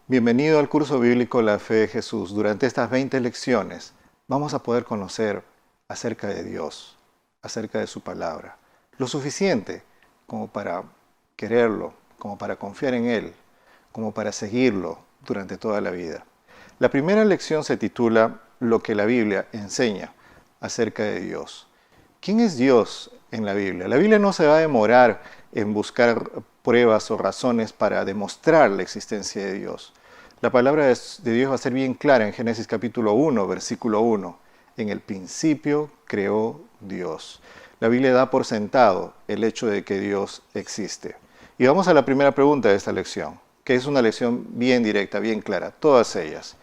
Bienvenido al curso bíblico La Fe de Jesús. Durante estas 20 lecciones vamos a poder conocer acerca de Dios, acerca de su palabra. Lo suficiente como para quererlo, como para confiar en Él, como para seguirlo durante toda la vida. La primera lección se titula Lo que la Biblia enseña acerca de Dios. ¿Quién es Dios en la Biblia? La Biblia no se va a demorar en buscar pruebas o razones para demostrar la existencia de Dios. La palabra de Dios va a ser bien clara en Génesis capítulo 1, versículo 1. En el principio creó Dios. La Biblia da por sentado el hecho de que Dios existe. Y vamos a la primera pregunta de esta lección, que es una lección bien directa, bien clara, todas ellas.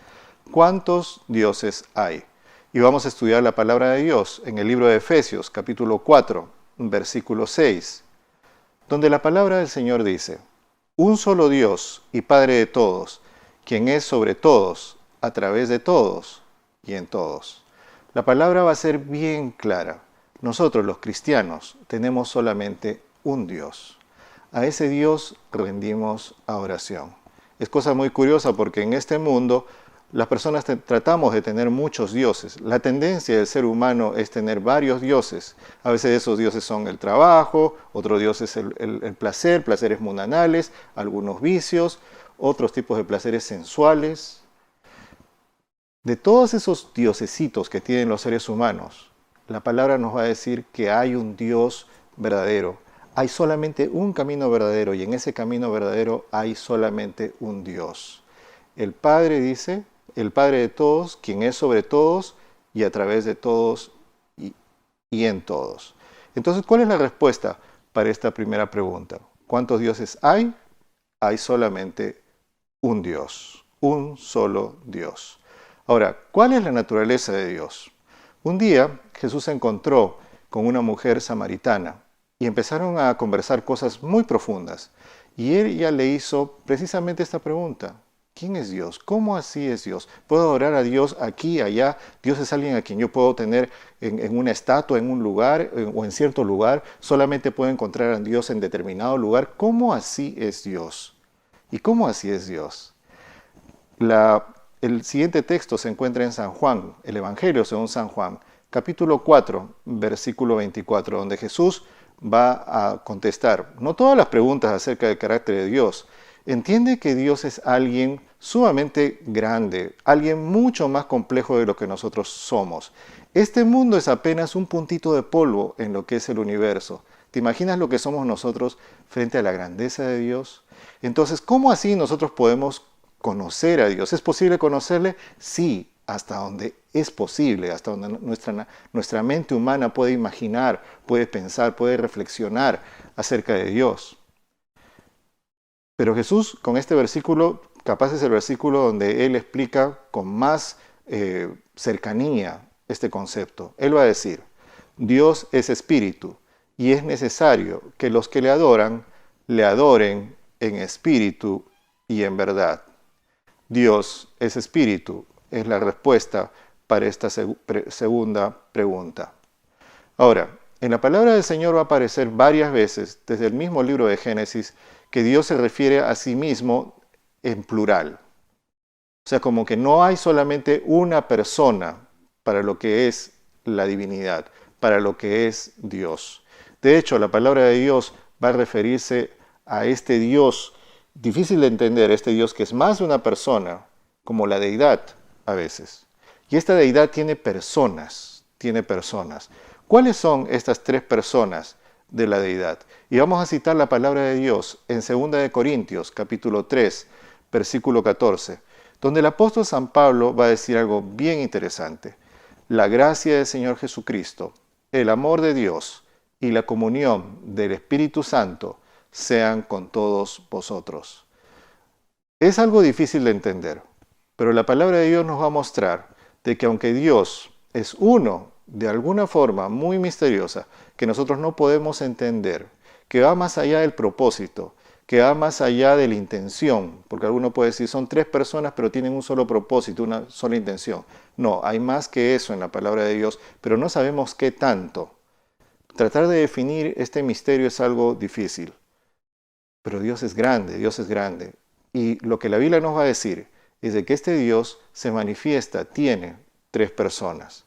¿Cuántos dioses hay? Y vamos a estudiar la palabra de Dios en el libro de Efesios, capítulo 4, versículo 6, donde la palabra del Señor dice, un solo Dios y Padre de todos, quien es sobre todos, a través de todos y en todos. La palabra va a ser bien clara. Nosotros, los cristianos, tenemos solamente un Dios. A ese Dios rendimos oración. Es cosa muy curiosa porque en este mundo las personas tratamos de tener muchos dioses. La tendencia del ser humano es tener varios dioses. A veces esos dioses son el trabajo, otro dios es el placer, placeres mundanales, algunos vicios, otros tipos de placeres sensuales. De todos esos diosesitos que tienen los seres humanos, la palabra nos va a decir que hay un Dios verdadero. Hay solamente un camino verdadero y en ese camino verdadero hay solamente un Dios. El Padre dice, el Padre de todos, quien es sobre todos y a través de todos y en todos. Entonces, ¿cuál es la respuesta para esta primera pregunta? ¿Cuántos dioses hay? Hay solamente un Dios, un solo Dios. Ahora, ¿cuál es la naturaleza de Dios? Un día Jesús se encontró con una mujer samaritana y empezaron a conversar cosas muy profundas. Y ella le hizo precisamente esta pregunta. ¿Quién es Dios? ¿Cómo así es Dios? ¿Puedo adorar a Dios aquí, allá? ¿Dios es alguien a quien yo puedo tener en una estatua, en un lugar o en cierto lugar? ¿Solamente puedo encontrar a Dios en determinado lugar? ¿Cómo así es Dios? ¿Y cómo así es Dios? El siguiente texto se encuentra en San Juan, el Evangelio según San Juan, capítulo 4, versículo 24, donde Jesús va a contestar, no todas las preguntas acerca del carácter de Dios. Entiende que Dios es alguien sumamente grande, alguien mucho más complejo de lo que nosotros somos. Este mundo es apenas un puntito de polvo en lo que es el universo. ¿Te imaginas lo que somos nosotros frente a la grandeza de Dios? Entonces, ¿cómo así nosotros podemos conocer a Dios? ¿Es posible conocerle? Sí, hasta donde es posible, hasta donde nuestra mente humana puede imaginar, puede pensar, puede reflexionar acerca de Dios. Pero Jesús, con este versículo, capaz es el versículo donde Él explica con más cercanía este concepto. Él va a decir, Dios es espíritu y es necesario que los que le adoren en espíritu y en verdad. Dios es espíritu, es la respuesta para esta segunda pregunta. Ahora, en la palabra del Señor va a aparecer varias veces, desde el mismo libro de Génesis, que Dios se refiere a sí mismo en plural. O sea, como que no hay solamente una persona para lo que es la divinidad, para lo que es Dios. De hecho, la palabra de Dios va a referirse a este Dios difícil de entender, este Dios que es más de una persona, como la deidad a veces. Y esta deidad tiene personas, tiene personas. ¿Cuáles son estas tres personas de la deidad? Y vamos a citar la palabra de Dios en 2 de Corintios, capítulo 3, versículo 14, donde el apóstol San Pablo va a decir algo bien interesante. La gracia del Señor Jesucristo, el amor de Dios y la comunión del Espíritu Santo sean con todos vosotros. Es algo difícil de entender, pero la palabra de Dios nos va a mostrar de que aunque Dios es uno, de alguna forma muy misteriosa, que nosotros no podemos entender, que va más allá del propósito, que va más allá de la intención, porque alguno puede decir, son tres personas pero tienen un solo propósito, una sola intención. No, hay más que eso en la palabra de Dios, pero no sabemos qué tanto. Tratar de definir este misterio es algo difícil. Pero Dios es grande, Dios es grande. Y lo que la Biblia nos va a decir es de que este Dios se manifiesta, tiene tres personas: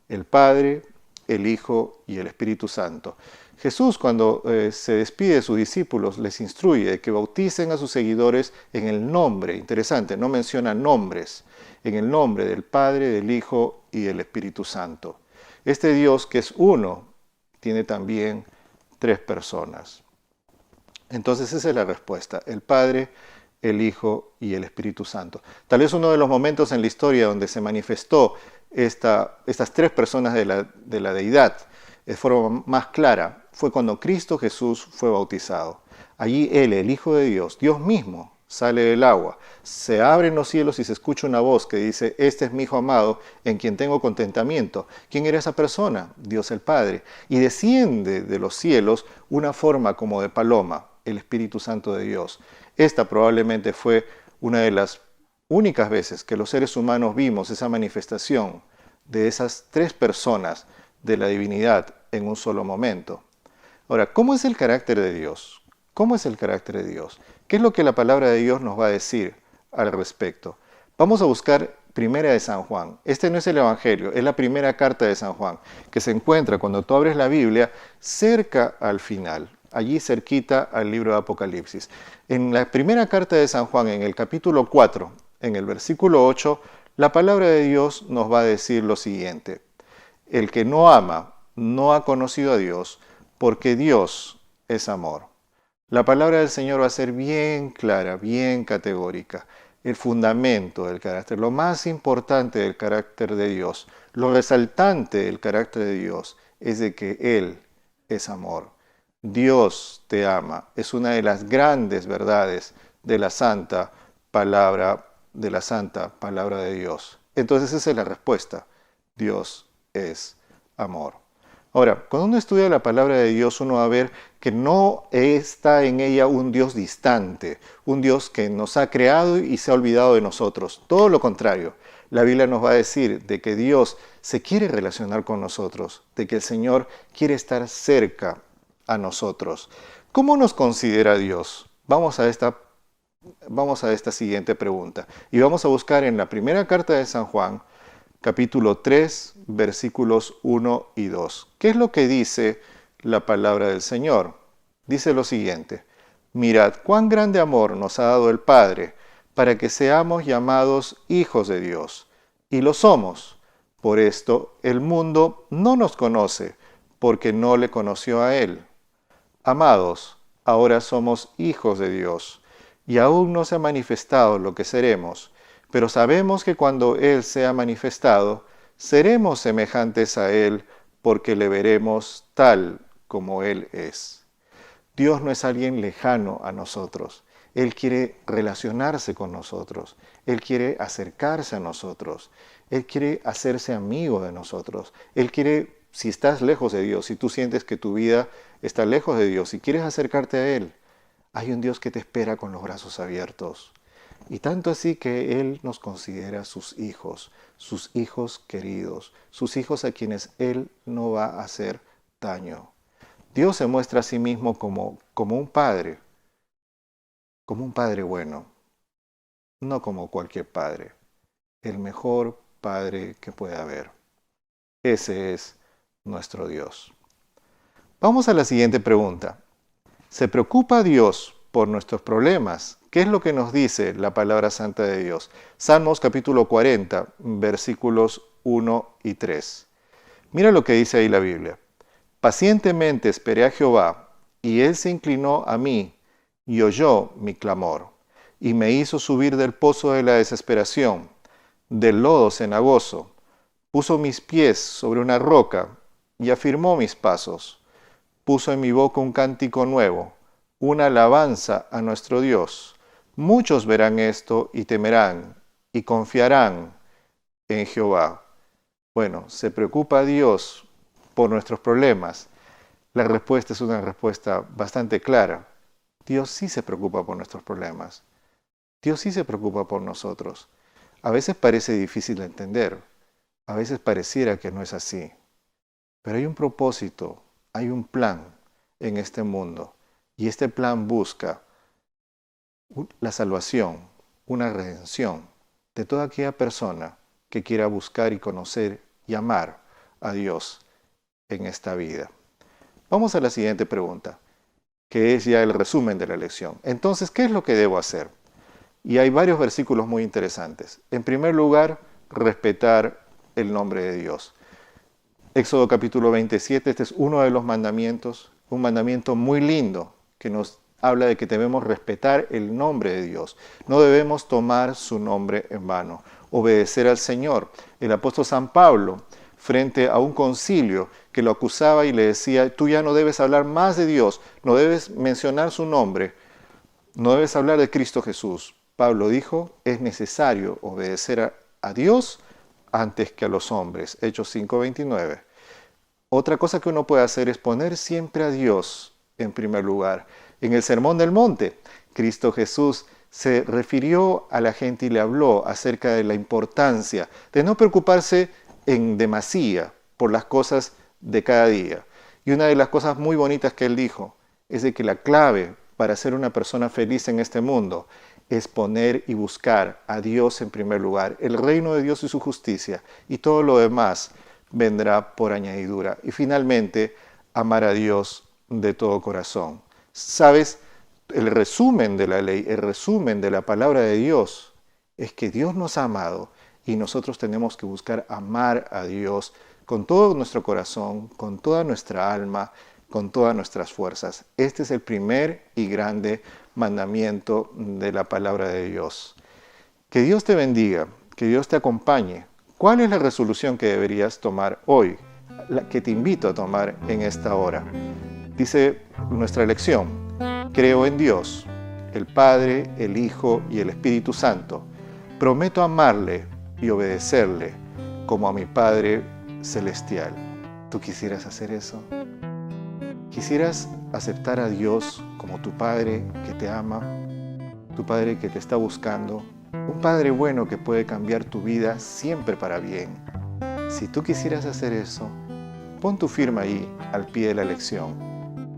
el Padre, el Hijo y el Espíritu Santo. Jesús, cuando se despide de sus discípulos, les instruye de que bauticen a sus seguidores en el nombre, interesante, no menciona nombres, en el nombre del Padre, del Hijo y del Espíritu Santo. Este Dios, que es uno, tiene también tres personas. Entonces esa es la respuesta: el Padre, el Hijo y el Espíritu Santo. Tal vez uno de los momentos en la historia donde se manifestó estas tres personas de la deidad de forma más clara fue cuando Cristo Jesús fue bautizado. Allí Él, el Hijo de Dios, Dios mismo, sale del agua, se abren los cielos y se escucha una voz que dice: este es mi Hijo amado, en quien tengo contentamiento. ¿Quién era esa persona? Dios el Padre. Y desciende de los cielos una forma como de paloma, el Espíritu Santo de Dios. Esta probablemente fue una de las únicas veces que los seres humanos vimos esa manifestación de esas tres personas de la divinidad en un solo momento. Ahora, ¿cómo es el carácter de Dios? ¿Cómo es el carácter de Dios? ¿Qué es lo que la palabra de Dios nos va a decir al respecto? Vamos a buscar Primera de San Juan. Este no es el Evangelio, es la primera carta de San Juan, que se encuentra cuando tú abres la Biblia cerca al final, allí cerquita al libro de Apocalipsis. En la primera carta de San Juan, en el capítulo 4, en el versículo 8, la palabra de Dios nos va a decir lo siguiente: el que no ama no ha conocido a Dios, porque Dios es amor. La palabra del Señor va a ser bien clara, bien categórica. El fundamento del carácter, lo más importante del carácter de Dios, lo resaltante del carácter de Dios es de que Él es amor. Dios te ama. Es una de las grandes verdades de la santa palabra de Dios. Entonces esa es la respuesta. Dios es amor. Ahora, cuando uno estudia la palabra de Dios, uno va a ver que no está en ella un Dios distante, un Dios que nos ha creado y se ha olvidado de nosotros. Todo lo contrario, la Biblia nos va a decir de que Dios se quiere relacionar con nosotros, de que el Señor quiere estar cerca a nosotros. ¿Cómo nos considera Dios? Vamos a esta siguiente pregunta y vamos a buscar en la primera carta de San Juan, capítulo 3, versículos 1 y 2. ¿Qué es lo que dice la palabra del Señor? Dice lo siguiente: mirad cuán grande amor nos ha dado el Padre para que seamos llamados hijos de Dios. Y lo somos. Por esto el mundo no nos conoce, porque no le conoció a Él. Amados, ahora somos hijos de Dios, y aún no se ha manifestado lo que seremos, pero sabemos que cuando Él sea manifestado, seremos semejantes a Él, porque le veremos tal como Él es. Dios no es alguien lejano a nosotros. Él quiere relacionarse con nosotros. Él quiere acercarse a nosotros. Él quiere hacerse amigo de nosotros. Él quiere, si estás lejos de Dios, si tú sientes que tu vida está lejos de Dios y quieres acercarte a Él, hay un Dios que te espera con los brazos abiertos. Y tanto así que Él nos considera sus hijos queridos, sus hijos a quienes Él no va a hacer daño. Dios se muestra a sí mismo como un padre bueno, no como cualquier padre, el mejor padre que pueda haber. Ese es nuestro Dios. Vamos a la siguiente pregunta. ¿Se preocupa Dios por nuestros problemas? ¿Qué es lo que nos dice la palabra santa de Dios? Salmos capítulo 40, versículos 1 y 3. Mira lo que dice ahí la Biblia. Pacientemente esperé a Jehová, y Él se inclinó a mí, y oyó mi clamor, y me hizo subir del pozo de la desesperación, del lodo cenagoso. Puso mis pies sobre una roca, y afirmó mis pasos. Puso en mi boca un cántico nuevo, una alabanza a nuestro Dios. Muchos verán esto y temerán, y confiarán en Jehová. Bueno, ¿se preocupa Dios por nuestros problemas? La respuesta es una respuesta bastante clara. Dios sí se preocupa por nuestros problemas. Dios sí se preocupa por nosotros. A veces parece difícil de entender. A veces pareciera que no es así. Pero hay un propósito, hay un plan en este mundo. Y este plan busca la salvación, una redención de toda aquella persona que quiera buscar y conocer y amar a Dios en esta vida. Vamos a la siguiente pregunta, que es ya el resumen de la lección. Entonces, ¿qué es lo que debo hacer? Y hay varios versículos muy interesantes. En primer lugar, respetar el nombre de Dios. Éxodo capítulo 27, este es uno de los mandamientos, un mandamiento muy lindo que nos habla de que debemos respetar el nombre de Dios. No debemos tomar su nombre en vano, obedecer al Señor. El apóstol San Pablo, frente a un concilio que lo acusaba y le decía, tú ya no debes hablar más de Dios, no debes mencionar su nombre, no debes hablar de Cristo Jesús. Pablo dijo, es necesario obedecer a Dios antes que a los hombres. Hechos 5:29. Otra cosa que uno puede hacer es poner siempre a Dios en primer lugar. En el Sermón del Monte, Cristo Jesús se refirió a la gente y le habló acerca de la importancia de no preocuparse en demasía por las cosas de cada día. Y una de las cosas muy bonitas que él dijo es de que la clave para ser una persona feliz en este mundo es poner y buscar a Dios en primer lugar, el reino de Dios y su justicia, y todo lo demás vendrá por añadidura. Y finalmente, amar a Dios de todo corazón. ¿Sabes? El resumen de la ley, el resumen de la palabra de Dios es que Dios nos ha amado y nosotros tenemos que buscar amar a Dios con todo nuestro corazón, con toda nuestra alma, con todas nuestras fuerzas. Este es el primer y grande mandamiento de la palabra de Dios. Que Dios te bendiga, que Dios te acompañe. ¿Cuál es la resolución que deberías tomar hoy? La que te invito a tomar en esta hora. Dice nuestra lección, creo en Dios, el Padre, el Hijo y el Espíritu Santo. Prometo amarle y obedecerle como a mi Padre Celestial. ¿Tú quisieras hacer eso? ¿Quisieras aceptar a Dios como tu Padre que te ama, tu Padre que te está buscando, un Padre bueno que puede cambiar tu vida siempre para bien? Si tú quisieras hacer eso, pon tu firma ahí al pie de la lección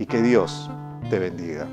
y que Dios te bendiga.